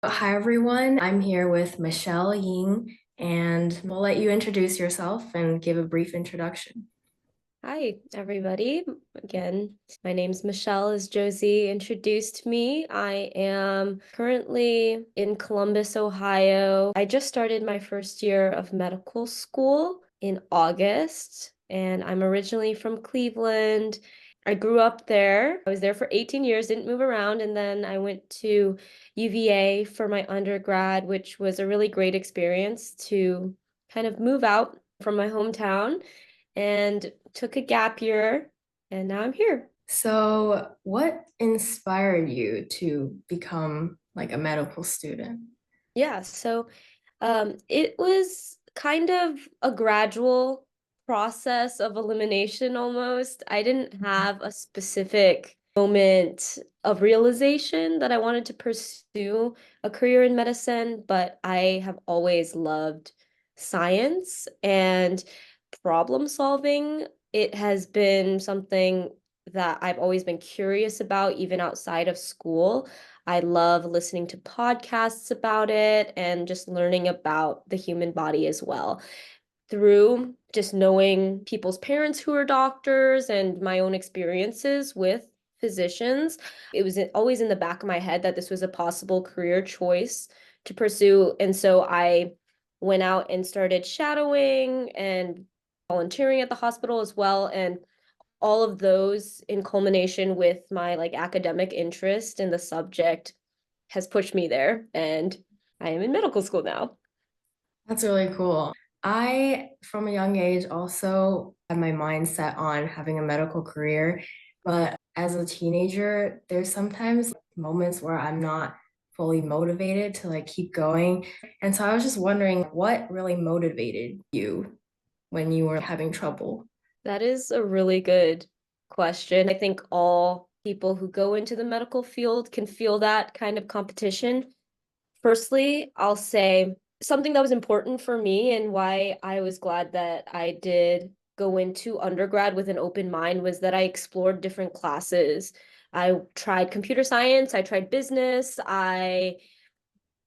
Hi, everyone. I'm here with Michelle Yin, and we'll let you introduce yourself and give a brief introduction. Hi, everybody. Again, my name's Michelle, as Josie introduced me. I am currently in Columbus, Ohio. I just started my first year of medical school in August, and I'm originally from Cleveland. I grew up there. I was there for 18 years, didn't move around, and then I went to UVA for my undergrad, which was a really great experience to kind of move out from my hometown and took a gap year, and now I'm here. So, what inspired you to become like a medical student? Yeah, so it was kind of a gradual process of elimination almost. I didn't have a specific moment of realization that I wanted to pursue a career in medicine, but I have always loved science and problem solving. It has been something that I've always been curious about, even outside of school. I love listening to podcasts about it and just learning about the human body as well through just knowing people's parents who are doctors and my own experiences with physicians. It was always in the back of my head that this was a possible career choice to pursue. And so I went out and started shadowing and volunteering at the hospital as well. And all of those in culmination with my like academic interest in the subject has pushed me there, and I am in medical school now. That's really cool. I, from a young age, also had my mind set on having a medical career, but as a teenager, there's sometimes moments where I'm not fully motivated to like keep going. And so I was just wondering what really motivated you when you were having trouble? That is a really good question. I think all people who go into the medical field can feel that kind of competition. Firstly, I'll say something that was important for me and why I was glad that I did go into undergrad with an open mind was that I explored different classes. I tried computer science, I tried business, I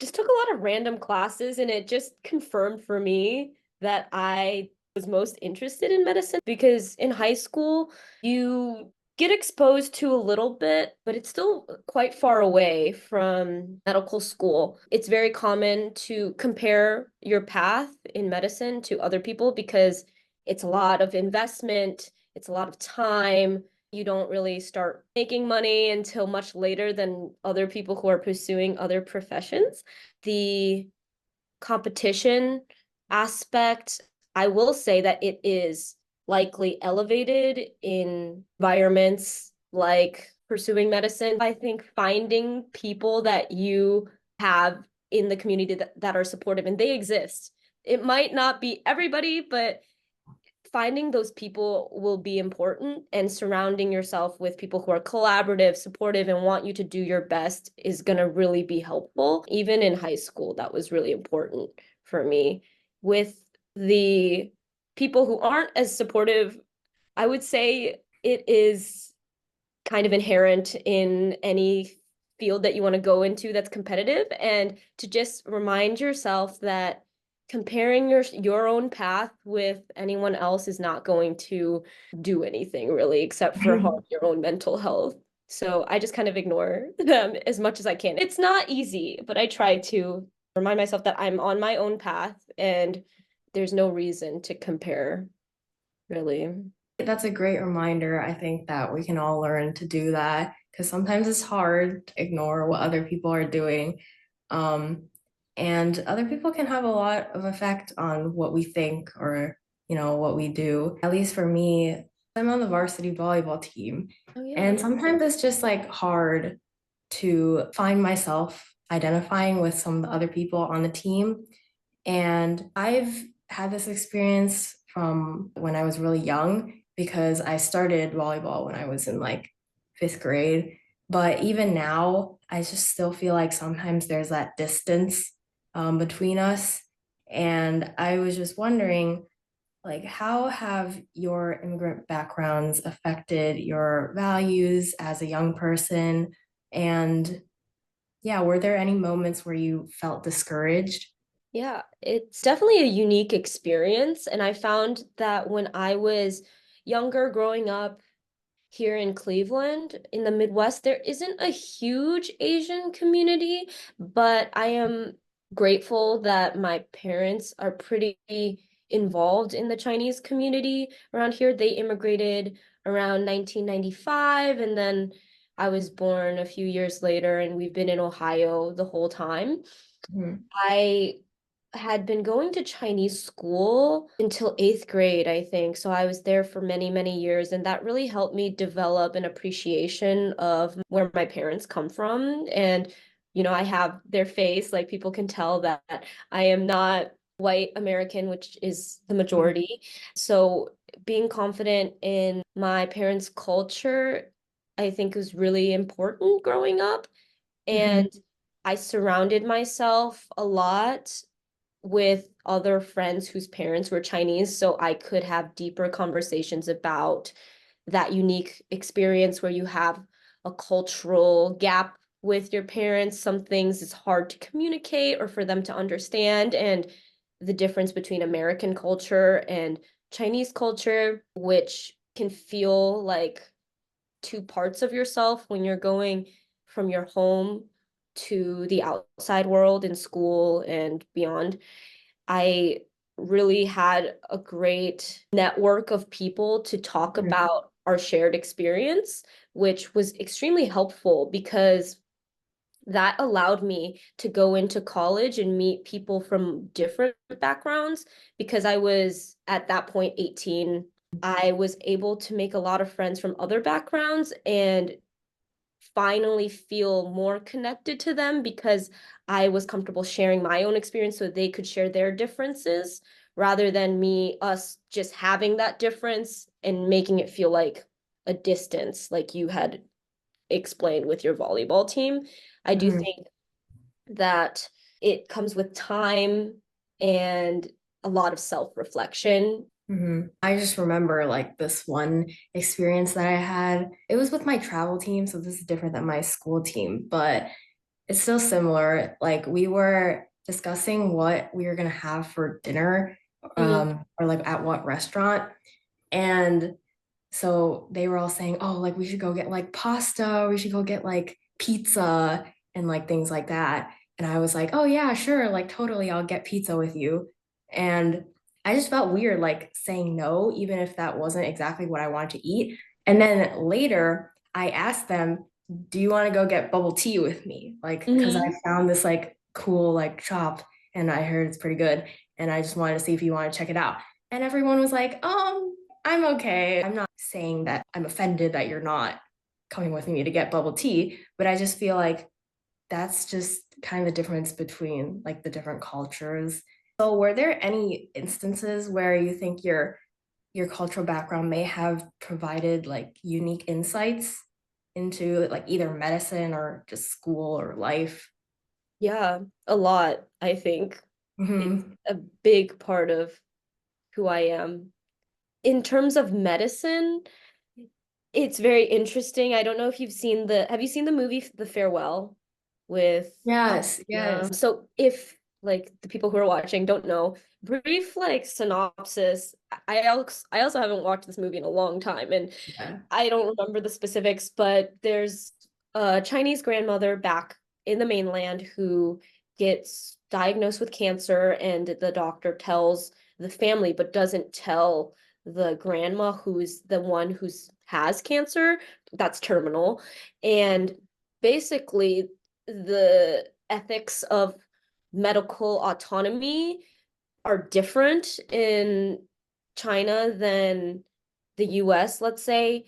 just took a lot of random classes, and it just confirmed for me that I was most interested in medicine because in high school, you get exposed to a little bit, but it's still quite far away from medical school. It's very common to compare your path in medicine to other people because it's a lot of investment, it's a lot of time. You don't really start making money until much later than other people who are pursuing other professions. The competition aspect, I will say that it is likely elevated in environments like pursuing medicine. I think finding people that you have in the community that are supportive, and they exist. It might not be everybody, but finding those people will be important, and surrounding yourself with people who are collaborative, supportive, and want you to do your best is going to really be helpful. Even in high school, that was really important for me. With the people who aren't as supportive, I would say it is kind of inherent in any field that you want to go into that's competitive, and to just remind yourself that comparing your own path with anyone else is not going to do anything really except for harm your own mental health. So I just kind of ignore them as much as I can. It's not easy, but I try to remind myself that I'm on my own path and there's no reason to compare, really. That's a great reminder. I think that we can all learn to do that because sometimes it's hard to ignore what other people are doing. Um, and other people can have a lot of effect on what we think or, what we do. At least for me, I'm on the varsity volleyball team. Oh And yeah. sometimes it's just like hard to find myself identifying with some of the other people on the team. And I've had this experience from when I was really young because I started volleyball when I was in like fifth grade. But even now, I just still feel like sometimes there's that distance between us. And I was just wondering, like, how have your immigrant backgrounds affected your values as a young person? And Yeah, were there any moments where you felt discouraged? Yeah, it's definitely a unique experience. And I found that when I was younger, growing up here in Cleveland, in the Midwest, there isn't a huge Asian community, but I am grateful that my parents are pretty involved in the Chinese community around here. They immigrated around 1995, and then I was born a few years later, and we've been in Ohio the whole time. Mhm. I had been going to Chinese school until eighth grade, I think. So I was there for many, many years, and that really helped me develop an appreciation of where my parents come from. And, I have their face, like people can tell that I am not white American, which is the majority. So being confident in my parents' culture, I think was really important growing up. Mhm. And I surrounded myself a lot with other friends whose parents were Chinese, so I could have deeper conversations about that unique experience where you have a cultural gap with your parents. Some things it's hard to communicate or for them to understand, and the difference between American culture and Chinese culture, which can feel like two parts of yourself when you're going from your home to the outside world in school and beyond. I really had a great network of people to talk Mhm. about our shared experience, which was extremely helpful because that allowed me to go into college and meet people from different backgrounds because I was at that point 18. I was able to make a lot of friends from other backgrounds and finally feel more connected to them because I was comfortable sharing my own experience so they could share their differences rather than us just having that difference and making it feel like a distance, like you had explained with your volleyball team. I do Mhm. think that it comes with time and a lot of self-reflection. I just remember like this one experience that I had. It was with my travel team, so this is different than my school team, but it's still similar. Like we were discussing what we were gonna have for dinner, Mhm. or like at what restaurant. And so they were all saying, oh, like we should go get like pasta, we should go get like pizza and like things like that. And I was like, oh yeah, sure, like totally, I'll get pizza with you. And I just felt weird like saying no, even if that wasn't exactly what I wanted to eat. And then later I asked them, do you want to go get bubble tea with me? Like, because I Mhm. found this like cool like shop and I heard it's pretty good. And I just wanted to see if you want to check it out. And everyone was like, I'm okay. I'm not saying that I'm offended that you're not coming with me to get bubble tea, but I just feel like that's just kind of the difference between like the different cultures. So were there any instances where you think your cultural background may have provided like unique insights into like either medicine or just school or life? Yeah, a lot, I think. It's Hmm. a big part of who I am. In terms of medicine, it's very interesting. I don't know if have you seen the movie The Farewell with Yes, yes. so if like the people who are watching don't know, brief like synopsis. I also haven't watched this movie in a long time and Yeah. I don't remember the specifics, but there's a Chinese grandmother back in the mainland who gets diagnosed with cancer, and the doctor tells the family, but doesn't tell the grandma who's the one who's has cancer that's terminal. And basically, the ethics of medical autonomy are different in China than the US, let's say.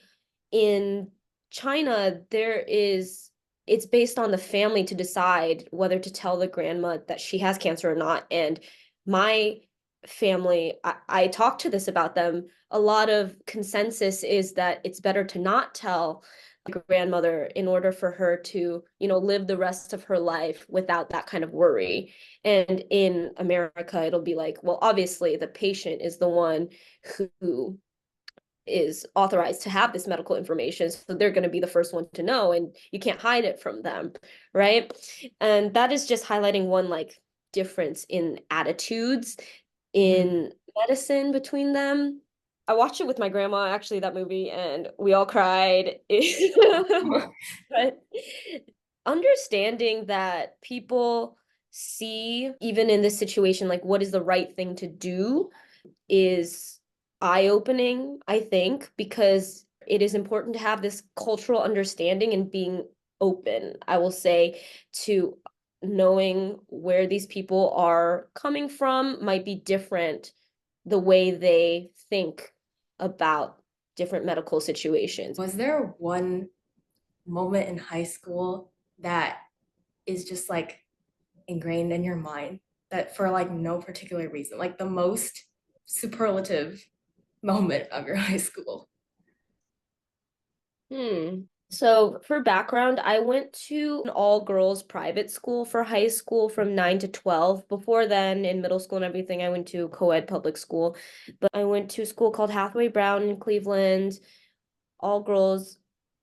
In China, it's based on the family to decide whether to tell the grandma that she has cancer or not. And my family, I talked to this about them. A lot of consensus is that it's better to not tell the grandmother in order for her to, live the rest of her life without that kind of worry. And in America, it'll be like, well, obviously the patient is the one who is authorized to have this medical information, so they're going to be the first one to know, and you can't hide it from them, right? And that is just highlighting one like difference in attitudes Mhm. in medicine between them. I watched it with my grandma, actually, that movie, and we all cried. But understanding that people see, even in this situation, like what is the right thing to do is eye-opening, I think, because it is important to have this cultural understanding and being open, I will say, to knowing where these people are coming from might be different the way they think about different medical situations. Was there one moment in high school that is just like ingrained in your mind that for like no particular reason, like the most superlative moment of your high school? So for background, I went to an all-girls private school for high school from 9 to 12. Before then, in middle school and everything, I went to co-ed public school. But I went to a school called Hathaway Brown in Cleveland, all girls,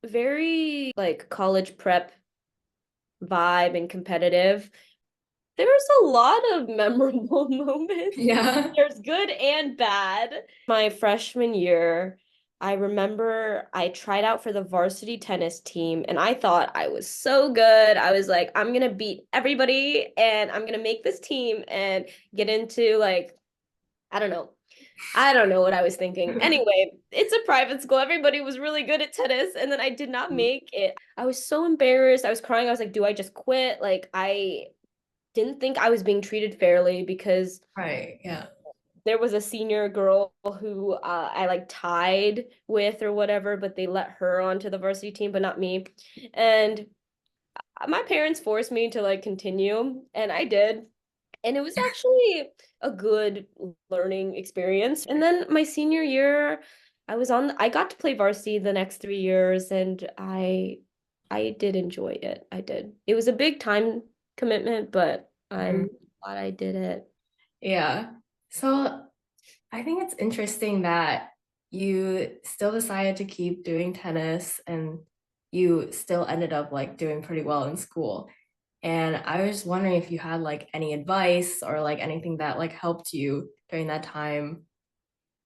very like college prep vibe and competitive. There's a lot of memorable moments. Yeah. There's good and bad. My freshman year, I remember I tried out for the varsity tennis team and I thought I was so good. I was like, I'm gonna beat everybody and I'm gonna make this team and get into like, I don't know. I don't know what I was thinking. Anyway, it's a private school. Everybody was really good at tennis, and then I did not make it. I was so embarrassed. I was crying. I was like, do I just quit? Like, I didn't think I was being treated fairly because Right. Yeah. there was a senior girl who I like tied with or whatever, but they let her onto the varsity team, but not me. And my parents forced me to like continue, and I did. And it was actually a good learning experience. And then my senior year, I got to play varsity the next 3 years, and I did enjoy it. I did. It was a big time commitment, but Mhm. I'm glad I did it. Yeah. So I think it's interesting that you still decided to keep doing tennis and you still ended up like doing pretty well in school. And I was wondering if you had like any advice or like anything that like helped you during that time.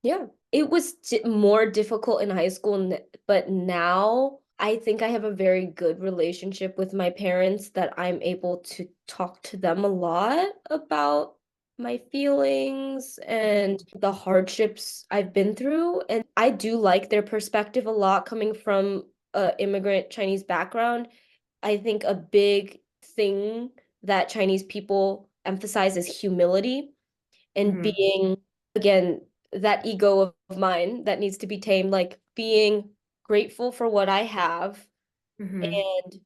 Yeah. It was more difficult in high school, but now I think I have a very good relationship with my parents that I'm able to talk to them a lot about my feelings and the hardships I've been through. And I do like their perspective a lot coming from a immigrant Chinese background. I think a big thing that Chinese people emphasize is humility and Mhm. being, again, that ego of mine that needs to be tamed, like being grateful for what I have Mhm. and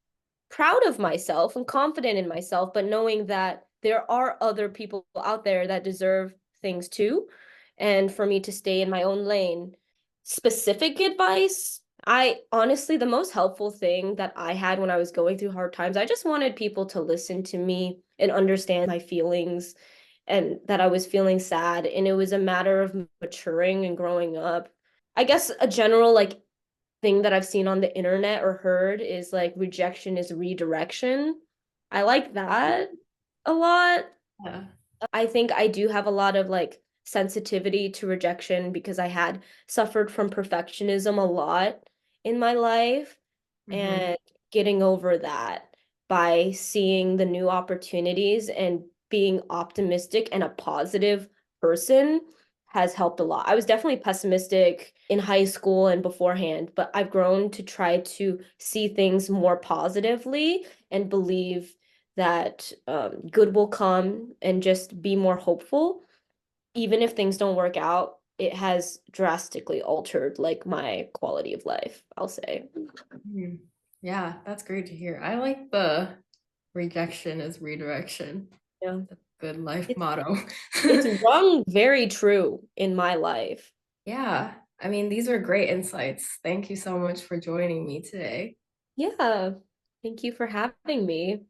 proud of myself and confident in myself, but knowing that there are other people out there that deserve things too. And for me to stay in my own lane. Specific advice, I honestly, the most helpful thing that I had when I was going through hard times, I just wanted people to listen to me and understand my feelings and that I was feeling sad. And it was a matter of maturing and growing up. I guess a general like thing that I've seen on the internet or heard is like rejection is redirection. I like that a lot. Yeah. I think I do have a lot of like sensitivity to rejection because I had suffered from perfectionism a lot in my life Mhm. and getting over that by seeing the new opportunities and being optimistic and a positive person has helped a lot. I was definitely pessimistic in high school and beforehand, but I've grown to try to see things more positively and believe that good will come and just be more hopeful. Even if things don't work out, it has drastically altered like my quality of life, I'll say. Mhm. Yeah, that's great to hear. I like the rejection is redirection. Yeah. That's a good life It's motto. it's rung very true in my life. Yeah, I mean, these were great insights. Thank you so much for joining me today. Yeah. Thank you for having me.